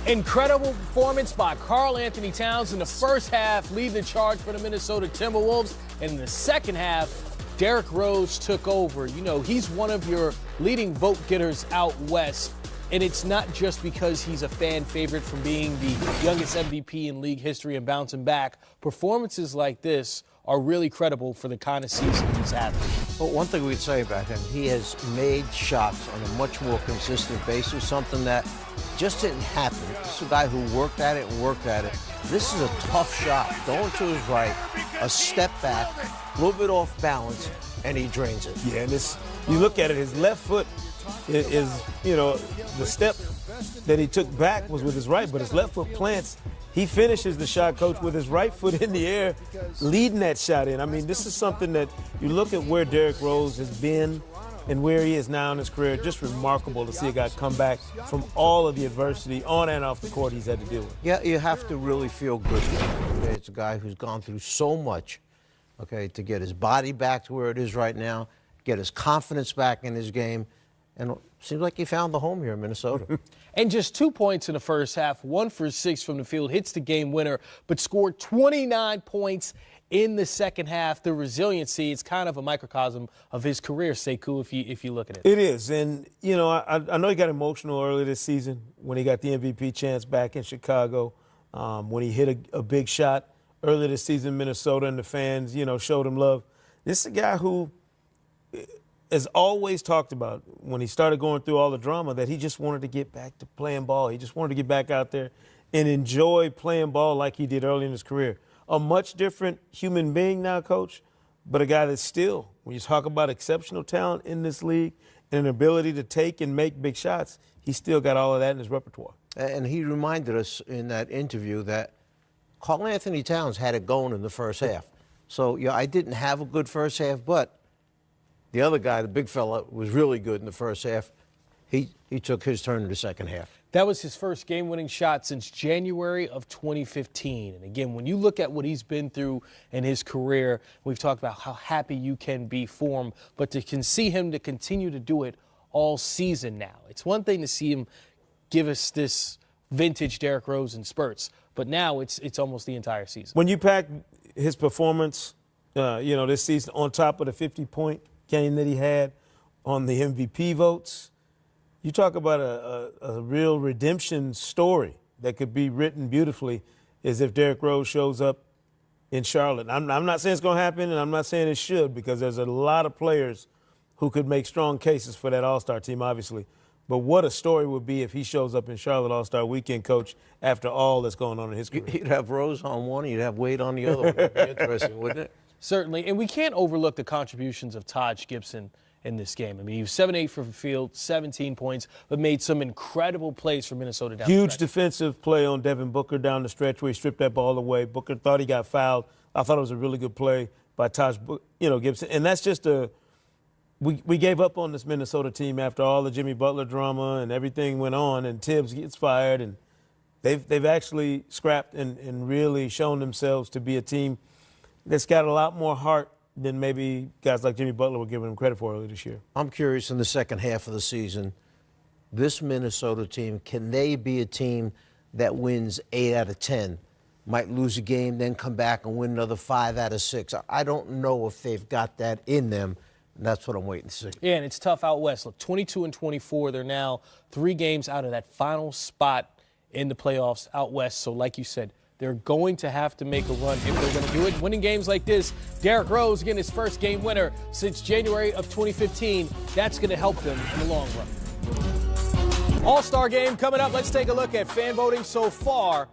Incredible performance by Karl Anthony Towns in the first half, leading the charge for the Minnesota Timberwolves. And in the second half, Derrick Rose took over. You know, he's one of your leading vote getters out west. And it's not just because he's a fan favorite from being the youngest MVP in league history and bouncing back. Performances like this are really credible for the kind of season he's having. Well, one thing we'd say about him, he has made shots on a much more consistent basis, something that just didn't happen. This is a guy who worked at it and worked at it. This is a tough shot, going to his right, a step back, a little bit off balance, and he drains it. Yeah, and this, you look at it, his left foot is, you know, the step that he took back was with his right, but his left foot plants. He finishes the shot, Coach, with his right foot in the air, leading that shot in. I mean, this is something that you look at where Derrick Rose has been and where he is now in his career. Just remarkable to see a guy come back from all of the adversity on and off the court he's had to deal with. Yeah, you have to really feel good for him. Okay? It's a guy who's gone through so much, okay, to get his body back to where it is right now, get his confidence back in his game, and it seems like he found the home here in Minnesota. And just 2 points in the first half, 1 for 6 from the field, hits the game winner, but scored 29 points in the second half. The resiliency, it's kind of a microcosm of his career, Sekou, if you look at it. It is. And, you know, I know he got emotional early this season when he got the MVP chance back in Chicago, when he hit a big shot earlier this season in Minnesota, and the fans, you know, showed him love. This is a guy who has always talked about, when he started going through all the drama, that he just wanted to get back to playing ball. He just wanted to get back out there and enjoy playing ball like he did early in his career. A much different human being now, Coach, but a guy that's still, when you talk about exceptional talent in this league and an ability to take and make big shots, he's still got all of that in his repertoire. And he reminded us in that interview that Karl Anthony Towns had it going in the first half. So, yeah, I didn't have a good first half, but the other guy, the big fella, was really good in the first half. He took his turn in the second half. That was his first game-winning shot since January of 2015. And again, when you look at what he's been through in his career, we've talked about how happy you can be for him, but to see him to continue to do it all season now. It's one thing to see him give us this vintage Derrick Rose in spurts, but now it's almost the entire season. When you pack his performance, you know, this season on top of the 50-point game that he had on the MVP votes, you talk about a real redemption story that could be written beautifully as if Derrick Rose shows up in Charlotte. I'm not saying it's going to happen, and I'm not saying it should, because there's a lot of players who could make strong cases for that All-Star team, obviously. But what a story would be if he shows up in Charlotte All-Star Weekend, Coach, after all that's going on in his career. You'd have Rose on one, you'd have Wade on the other one. It'd be interesting, wouldn't it? Certainly, and we can't overlook the contributions of Taj Gibson in this game. I mean, he was 7-8 from the field, 17 points, but made some incredible plays for Minnesota down the stretch. Huge defensive play on Devin Booker down the stretch where he stripped that ball away. Booker thought he got fouled. I thought it was a really good play by Taj, Gibson. And that's just we gave up on this Minnesota team after all the Jimmy Butler drama and everything went on, and Tibbs gets fired, and they've actually scrapped and really shown themselves to be a team that's got a lot more heart than maybe guys like Jimmy Butler were giving him credit for earlier this year. I'm curious, in the second half of the season, this Minnesota team, can they be a team that wins 8 out of 10, might lose a game, then come back and win another 5 out of 6? I don't know if they've got that in them, and that's what I'm waiting to see. Yeah, and it's tough out west. Look, 22-24, they're now 3 games out of that final spot in the playoffs out west. So like you said, they're going to have to make a run if they're going to do it. Winning games like this, Derrick Rose getting his first game winner since January of 2015, that's going to help them in the long run. All-Star game coming up. Let's take a look at fan voting so far.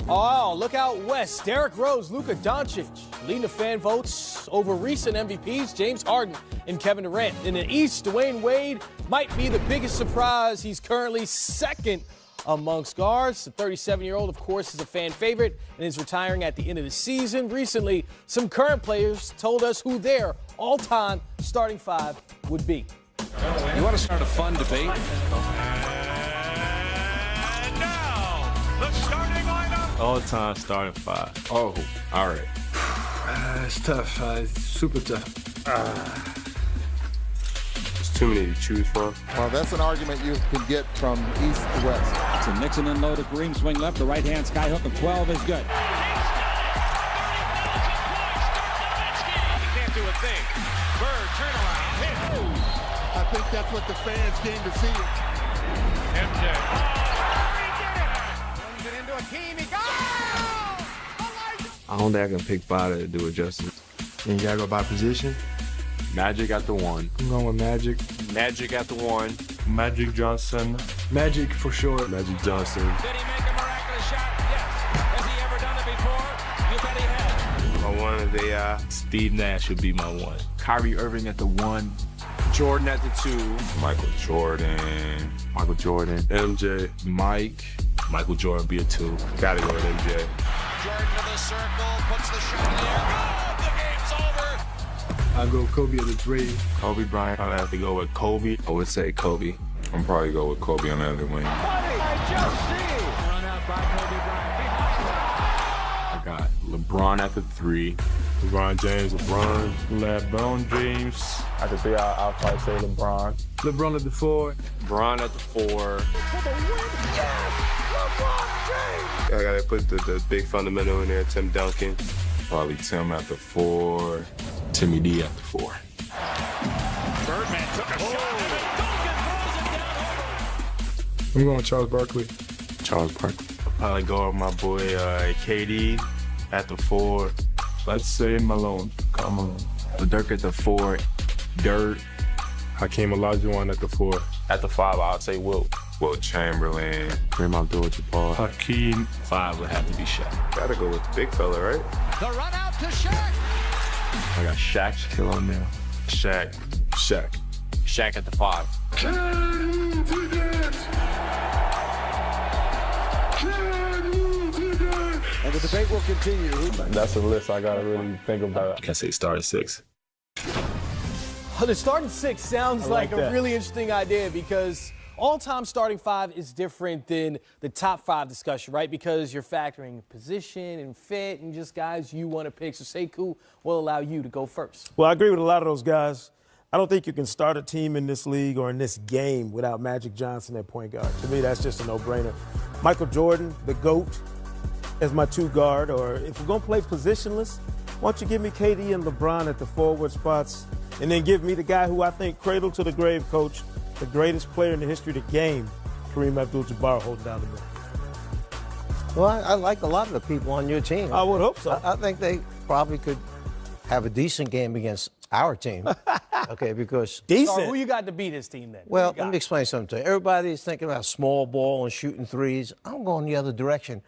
Oh, look out west. Derrick Rose, Luka Doncic leading the fan votes over recent MVPs, James Harden and Kevin Durant. In the East, Dwayne Wade might be the biggest surprise. He's currently second amongst guards. The 37-year-old, of course, is a fan favorite and is retiring at the end of the season. Recently, some current players told us who their all-time starting 5 would be. You want to start a fun debate? And now, the starting lineup. All-time starting 5. Oh, all right. It's tough. It's super tough. There's too many to choose from. Well, that's an argument you can get from east to west. Johnson. Nixon in low to Green, swing left. The right-hand sky hook of 12 is good. Can't do a thing. Bird, turnaround, hit. I think that's what the fans came to see. MJ. Brings it into Akeem. He goes! I don't think I can pick five to do it justice. And you gotta go by position. Magic at the 1. I'm going with Magic. Magic at the 1. Magic Johnson. Magic for sure. Magic Johnson. Did he make a miraculous shot? Yes. Has he ever done it before? You bet he has. My one is AI. Steve Nash would be my 1. Kyrie Irving at the 1. Jordan at the 2. Michael Jordan. Michael Jordan. MJ. Mike. Michael Jordan be a 2. Gotta go with MJ. Jordan to the circle, puts the shot in the air. Oh, the game's over. I go Kobe at the 3. Kobe Bryant. I'd have to go with Kobe. I would say Kobe. I'm probably go with Kobe on the other wing. Run out by Kobe Bryant. I got LeBron at the 3. LeBron James. LeBron James. At the 3, I'll probably say LeBron. LeBron at the 4. LeBron at the 4. I gotta put the big fundamental in there. Tim Duncan. Probably Tim at the 4. Timmy D at the 4. Birdman took a shot and then Duncan throws it down over. I'm going with Charles Barkley. Charles Barkley. Probably go with my boy KD at the 4. Let's say Malone. Come on. Dirk at the 4. Dirt. Hakeem Olajuwon at the 4. At the 5, I'd say Wilt. Wilt Chamberlain. Kareem Abdul-Jabbar. Hakeem. 5 would have to be Shaq. Gotta go with the big fella, right? The run out to Shaq. I got Shaq, Shaquille O'Neal. Shaq. Shaq at the 5. And the debate will continue. That's a list I gotta really think about. I can say start at 6. The starting 6 sounds like a that. really interesting idea because all-time starting 5 is different than the top 5 discussion, right? Because you're factoring position and fit and just guys you want to pick. So Sekou will allow you to go first. Well, I agree with a lot of those guys. I don't think you can start a team in this league or in this game without Magic Johnson at point guard. To me, that's just a no-brainer. Michael Jordan, the GOAT, as my 2 guard. Or if we're going to play positionless, why don't you give me KD and LeBron at the forward spots and then give me the guy who I think cradle to the grave, coach, the greatest player in the history of the game, Kareem Abdul-Jabbar, holding down the middle. Well, I like a lot of the people on your team. I would hope so. I think they probably could have a decent game against our team. Okay, because Decent. So who you got to beat this team then? Well, let me explain something to you. Everybody's thinking about small ball and shooting threes. I'm going the other direction.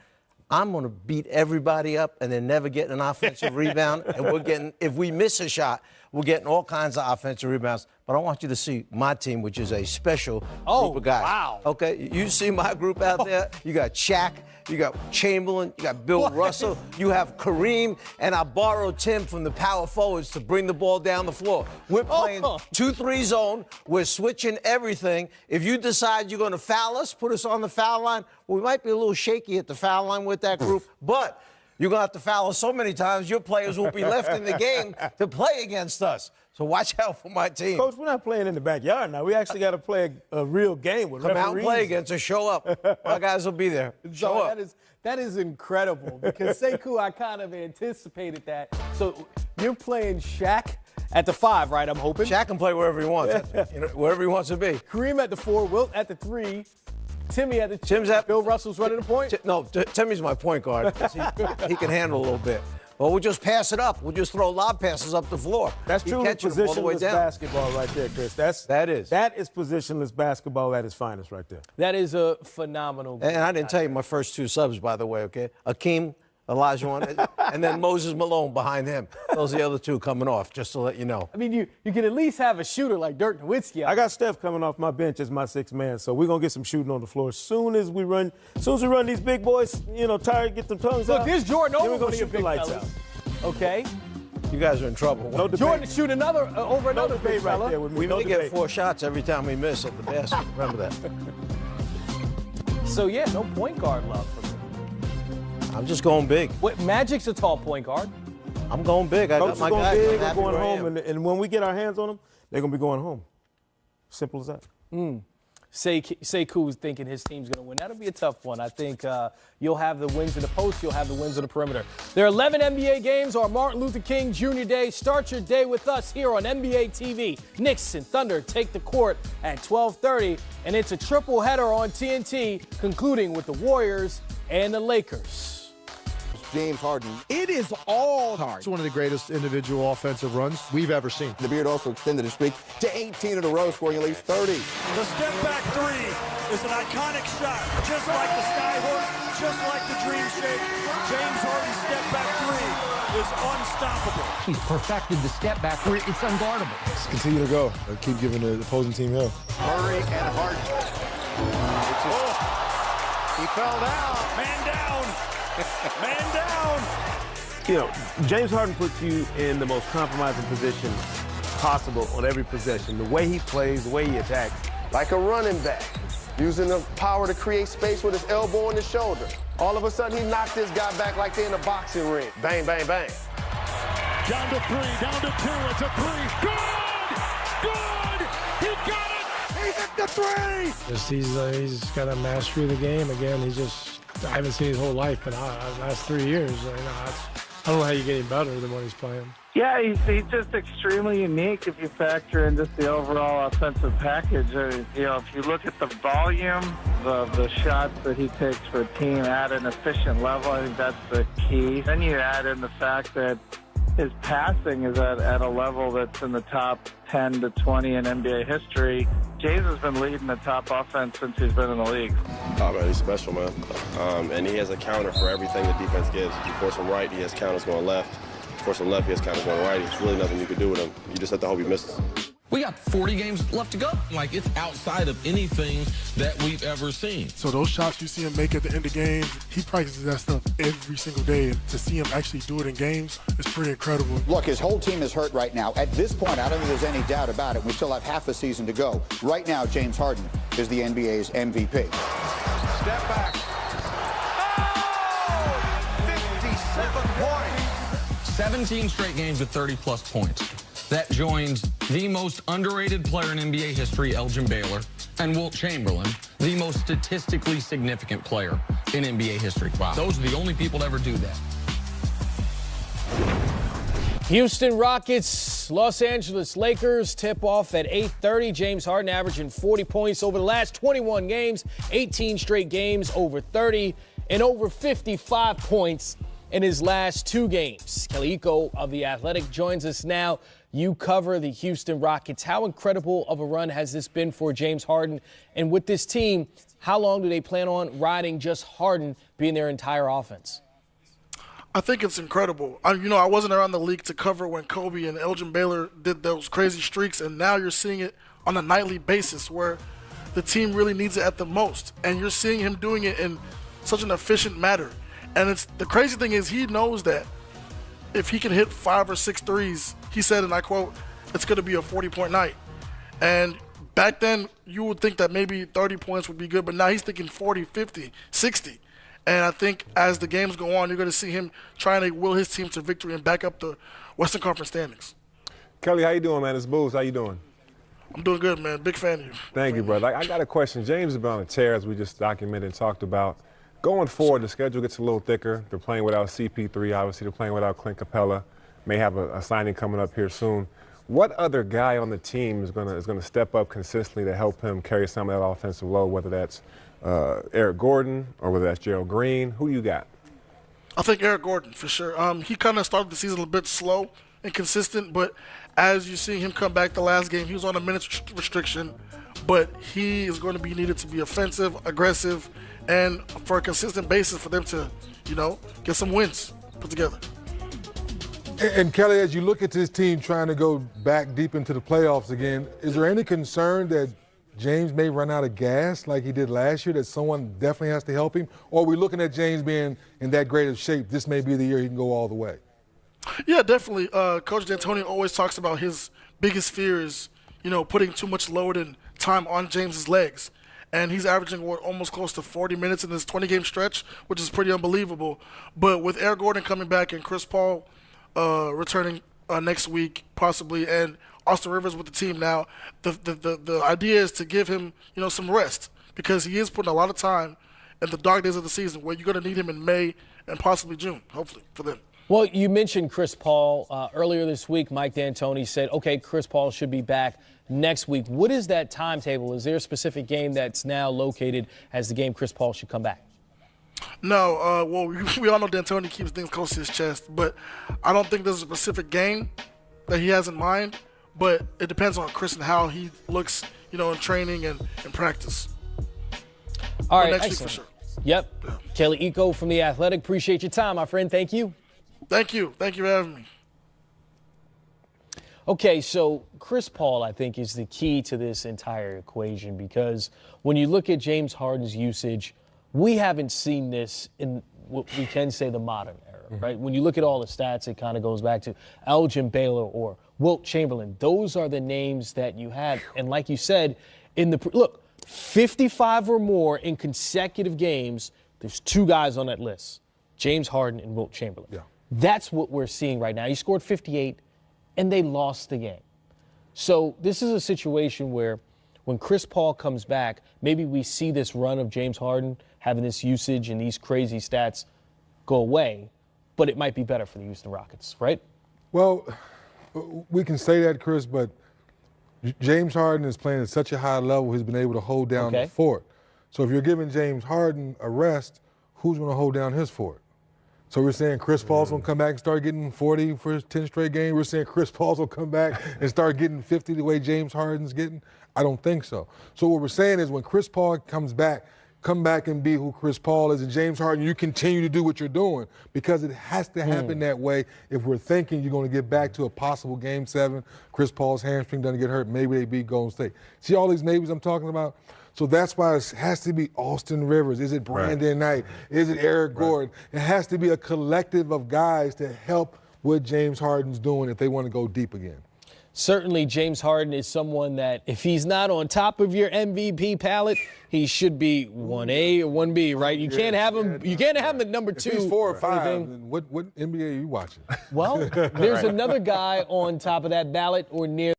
I'm going to beat everybody up and then never get an offensive rebound. And we're getting, if we miss a shot, we're getting all kinds of offensive rebounds. But I want you to see my team, which is a special group of guys. Wow. Okay, you see my group out there? You got Shaq, you got Chamberlain, you got Bill Russell, you have Kareem, and I borrowed Tim from the power forwards to bring the ball down the floor. We're playing 2-3 zone. We're switching everything. If you decide you're going to foul us, put us on the foul line, we might be a little shaky at the foul line with that group, but you're going to have to foul us so many times, your players will be left in the game to play against us. So watch out for my team. Coach, we're not playing in the backyard now. We actually got to play a real game with Come referees. out and play against us. Show up. My guys will be there. Show up. That is incredible because Sekou, I kind of anticipated that. So you're playing Shaq at the 5, right? I'm hoping. Shaq can play wherever he wants. Wherever he wants to be. Kareem at the 4, Wilt at the 3, Timmy at the 2. Tim's at Bill Russell's running the point. No, Timmy's my point guard. He can handle a little bit. Well, we'll just pass it up. We'll just throw lob passes up the floor. That's true positionless basketball right there, Chris. That is positionless basketball at its finest right there. That is a phenomenal game. And I didn't tell you my first 2 subs, by the way, okay? Akeem Olajuwon, and then Moses Malone behind him. Those are the other 2 coming off, just to let you know. I mean, you can at least have a shooter like Dirk Nowitzki. I got Steph coming off my bench as my 6th man, so we're going to get some shooting on the floor. As soon as we run these big boys, tired, get them tongues out. Look, there's Jordan over one of your big lights fellas. out. Okay. You guys are in trouble. No debate. Jordan shoot another over another debate big fella. right there with me. We No may debate. get 4 shots every time we miss at the basket. Remember that. So yeah, no point guard love for me. I'm just going big. What, Magic's a tall point guard. I'm going big. I Coach got is my going guys. big. We're going home, and when we get our hands on them, they're going to be going home. Simple as that. Sekou's thinking his team's going to win. That'll be a tough one. I think you'll have the wins in the post. You'll have the wins in the perimeter. There are 11 NBA games on Martin Luther King Jr. Day. Start your day with us here on NBA TV. Knicks and Thunder take the court at 12:30, and it's a triple header on TNT, concluding with the Warriors and the Lakers. James Harden. It is all hard. It's one of the greatest individual offensive runs we've ever seen. The Beard also extended his streak to 18 in a row, scoring at least 30. The step-back three is an iconic shot. Just like the Skyhook, just like the Dream Shake, James Harden's step-back three is unstoppable. He's perfected the step-back where it's unguardable. Just continue to go. Keep giving the opposing team help. Murray and Harden. He fell down. Man down. Man down. You know, James Harden puts you in the most compromising position possible on every possession. The way he plays, the way he attacks. Like a running back, using the power to create space with his elbow on his shoulder. All of a sudden, he knocked this guy back like they're in a boxing ring. Bang, bang, bang. Down to three, down to two, it's a three. Good! Good! He got it! He hit the three! He's got a mastery of the game. Again, I haven't seen his whole life, but last 3 years, I don't know how you get him better than what he's playing. Yeah, he's just extremely unique if you factor in just the overall offensive package. You know, if you look at the volume of the shots that he takes for a team at an efficient level, I think that's the key. Then you add in the fact that his passing is at a level that's in the top 10 to 20 in NBA history. James has been leading the top offense since he's been in the league. Oh, man, he's special, man. And he has a counter for everything the defense gives. If you force him right, he has counters going left. If you force him left, he has counters going right. There's really nothing you can do with him. You just have to hope he misses. We got 40 games left to go. Like, it's outside of anything that we've ever seen. So those shots you see him make at the end of games, he practices that stuff every single day. And to see him actually do it in games is pretty incredible. Look, his whole team is hurt right now. At this point, I don't think there's any doubt about it. We still have half a season to go. Right now, James Harden is the NBA's MVP. Step back. Oh! 57 points. 17 straight games with 30-plus points. That joins the most underrated player in NBA history, Elgin Baylor, and Wilt Chamberlain, the most statistically significant player in NBA history. Wow. Those are the only people to ever do that. Houston Rockets, Los Angeles Lakers tip off at 8:30. James Harden averaging 40 points over the last 21 games, 18 straight games over 30, and over 55 points in his last 2 games. Kelly Iko of The Athletic joins us now. You cover the Houston Rockets. How incredible of a run has this been for James Harden? And with this team, how long do they plan on riding just Harden being their entire offense? I think it's incredible. I wasn't around the league to cover when Kobe and Elgin Baylor did those crazy streaks, and now you're seeing it on a nightly basis where the team really needs it at the most. And you're seeing him doing it in such an efficient manner. And the crazy thing is he knows that if he can hit 5 or 6 threes, he said, and I quote, it's going to be a 40-point night. And back then, you would think that maybe 30 points would be good, but now he's thinking 40, 50, 60. And I think as the games go on, you're going to see him trying to will his team to victory and back up the Western Conference standings. Kelly, how you doing, man? It's Booz. How you doing? I'm doing good, man. Big fan of you. Thank you, brother. I got a question. James has been on a tear, as we just documented and talked about. Going forward, the schedule gets a little thicker. They're playing without CP3. Obviously, they're playing without Clint Capella. May have a signing coming up here soon. What other guy on the team is gonna step up consistently to help him carry some of that offensive load, whether that's Eric Gordon or whether that's Gerald Green? Who you got? I think Eric Gordon, for sure. He kind of started the season a bit slow and consistent, but as you see him come back the last game, he was on a minutes restriction, but he is going to be needed to be offensive, aggressive, and for a consistent basis for them to, get some wins put together. And Kelly, as you look at this team trying to go back deep into the playoffs again, is there any concern that James may run out of gas like he did last year, that someone definitely has to help him? Or are we looking at James being in that great of shape, this may be the year he can go all the way? Yeah, definitely. Coach D'Antoni always talks about his biggest fear is, putting too much load and time on James's legs. And he's averaging almost close to 40 minutes in this 20-game stretch, which is pretty unbelievable. But with Eric Gordon coming back and Chris Paul returning next week possibly, and Austin Rivers with the team now. The idea is to give him, some rest because he is putting a lot of time in the dark days of the season where you're going to need him in May and possibly June, hopefully, for them. Well, you mentioned Chris Paul. Earlier this week, Mike D'Antoni said, okay, Chris Paul should be back next week. What is that timetable? Is there a specific game that's now located as the game Chris Paul should come back? No, we all know D'Antoni keeps things close to his chest, but I don't think there's a specific game that he has in mind, but it depends on Chris and how he looks, in training and in practice. All right, next excellent. week for sure. Yep. Yeah. Kelly Iko from The Athletic. Appreciate your time, my friend. Thank you. Thank you. Thank you for having me. Okay, so Chris Paul, I think, is the key to this entire equation because when you look at James Harden's usage, we haven't seen this in what we can say the modern era, right? When you look at all the stats, it kind of goes back to Elgin Baylor or Wilt Chamberlain. Those are the names that you had. And like you said, look, 55 or more in consecutive games, there's two guys on that list, James Harden and Wilt Chamberlain. Yeah. That's what we're seeing right now. He scored 58, and they lost the game. So this is a situation where when Chris Paul comes back, maybe we see this run of James Harden having this usage and these crazy stats go away, but it might be better for the Houston Rockets, right? Well, we can say that, Chris, but James Harden is playing at such a high level, he's been able to hold down the fort. So if you're giving James Harden a rest, who's going to hold down his fort? So we're saying Chris Paul's going to come back and start getting 40 for his 10 straight games. We're saying Chris Paul's going to come back and start getting 50 the way James Harden's getting. I don't think so. So what we're saying is when Chris Paul comes back, come back and be who Chris Paul is, and James Harden, you continue to do what you're doing because it has to happen that way if we're thinking you're going to get back to a possible Game 7. Chris Paul's hamstring doesn't get hurt. Maybe they beat Golden State. See all these maybes I'm talking about? So that's why it has to be Austin Rivers. Is it Brandon Knight? Is it Eric Gordon? It has to be a collective of guys to help what James Harden's doing if they want to go deep again. Certainly, James Harden is someone that if he's not on top of your MVP palette, he should be 1A or 1B, right? You can't have him. You can't have him at number 2. If he's 4 or 5, then what NBA are you watching? Well, there's another guy on top of that ballot or near.